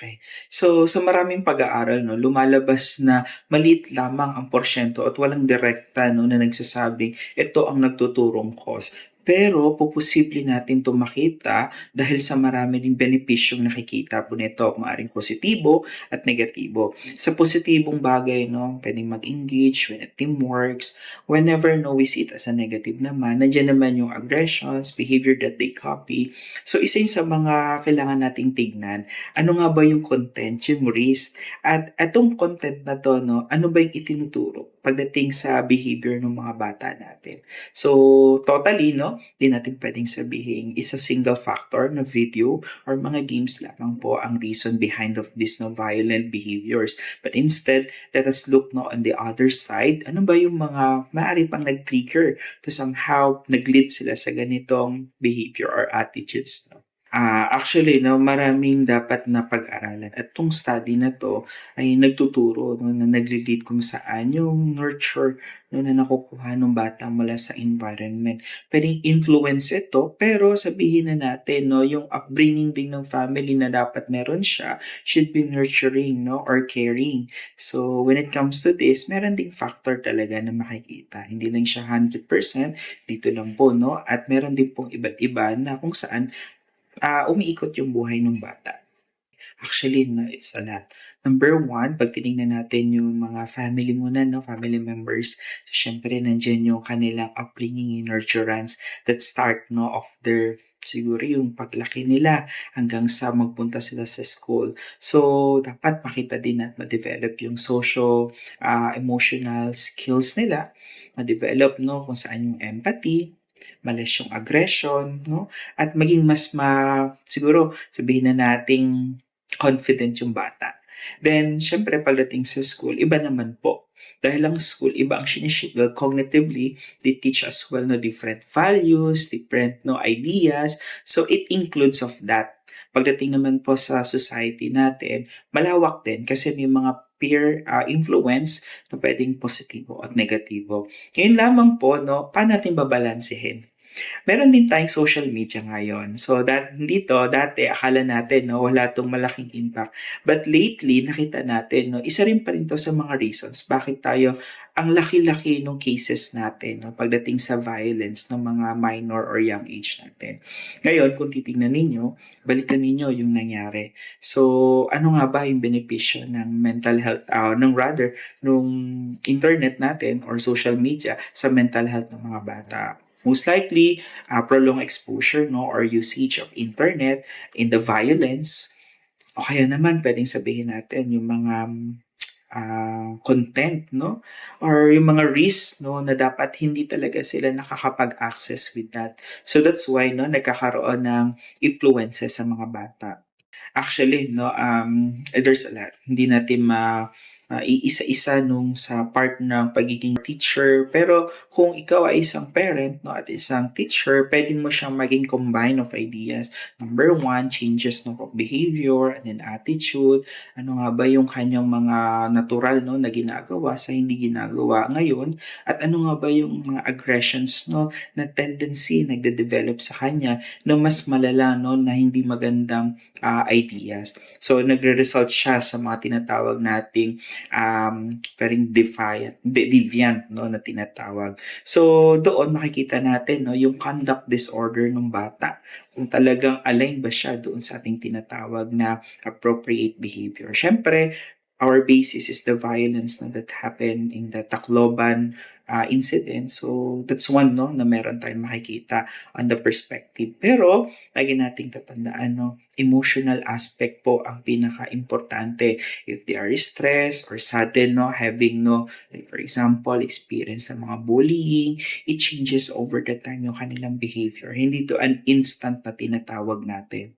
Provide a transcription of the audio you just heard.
Okay. So, sa maraming pag-aaral 'no, lumalabas na maliit lamang ang porsiyento at walang direkta 'no, na nagsasabing ito ang nagtuturong cause. Pero poposible natin 'to makita dahil sa marami ding benepisyong nakikita po nito, maaaring positibo at negatibo. Sa positibong bagay 'no, puwedeng mag-engage when a team works. Whenever 'no, we see it as a negative naman, nandiyan naman yung aggressions, behavior that they copy. So, isa yun sa mga kailangan nating tignan, ano nga ba yung content, yung risk, at etong content na 'to 'no, ano ba yung itinuturo pagdating sa behavior ng mga bata natin. So, totally 'no, 'di natin puwedeng sabihing is a single factor na video or mga games lamang po ang reason behind of this 'no, violent behaviors. But instead, let us look 'no, on the other side, ano ba yung mga maaari pang nag-trigger to somehow nag-lead sila sa ganitong behavior or attitudes 'no. Actually 'no, maraming dapat na pag-aralan at 'tong study na 'to ay nagtuturo 'no, na nagle-lead kung saan yung nurture 'no, na nakukuha nung bata mula sa environment. Puwedeng influence ito, pero sabihin na natin 'no, yung upbringing din ng family na dapat meron siya should be nurturing 'no, or caring. So, when it comes to this, meron ding factor talaga na makikita. Hindi lang siya 100% dito lang po 'no, at meron din pong iba't iba na kung saan umiikot yung buhay ng bata. Actually 'no, it's a lot. Number one, 'pag tinignan natin yung mga family muna 'no, family members. So siyempre nandiyan yung kanilang upbringing, yung nurturance that start 'no, of their siguro yung paglaki nila hanggang sa magpunta sila sa school. So dapat makita din at ma-develop yung emotional skills nila, ma-develop 'no, kung saan yung empathy, malis yung aggression 'no, at maging mas siguro sabihin na nating confident yung bata. Then siyempre pagdating sa school, iba naman po. Dahil ang school, iba ang cognitively, they teach as well no different values, different no ideas. So it includes of that. Pagdating naman po sa society natin, malawak din kasi may mga peer influence na pwedeng positibo at negatibo. Ngayon lamang po, no, paano natin babalansehin? Meron din tayong social media ngayon. So dito dati akala natin 'no, wala 'tong malaking impact. But lately nakita natin 'no, isa rin pa rin 'to sa mga reasons bakit tayo ang laki-laki nung cases natin 'no, pagdating sa violence ng mga minor or young age natin. Ngayon kung titingnan ninyo, balikan ninyo yung nangyari. So ano nga ba yung benepisyo ng mental health, nung internet natin or social media sa mental health ng mga bata? Most likely, prolonged exposure no, or usage of internet in the violence. O kaya naman, pwedeng sabihin natin yung mga content no, or yung mga risks no, na dapat hindi talaga sila nakakapag-access with that. So that's why no, nagkakaroon ng influences sa mga bata. Actually 'no, there's a lot. Hindi natin iisa-isa nung sa part ng pagiging teacher. Pero kung ikaw ay isang parent 'no, at isang teacher, puwede mo siyang maging combine of ideas. Number one, changes ng behavior and then attitude. Ano nga ba yung kanyang mga natural 'no, na ginagawa sa hindi ginagawa ngayon at ano nga ba yung mga aggressions 'no, na tendency nagde-develop sa kanya na mas malala 'no, na hindi magandang ideas. So nagre-result siya sa mga tinatawag nating very deviant no na tinatawag. So doon makikita natin no yung conduct disorder ng bata kung talagang align ba siya doon sa ating tinatawag na appropriate behavior. Syempre, our basis is the violence no, that happened in the Tacloban incident. So that's one no na meron tayong makikita on the perspective. Pero lagi nating tatandaan no, emotional aspect po ang pinaka-importante. If they are stressed or saddened, no, having, no, like for example, experience ng mga bullying, it changes over the time yung kanilang behavior. Hindi to an instant na tinatawag natin.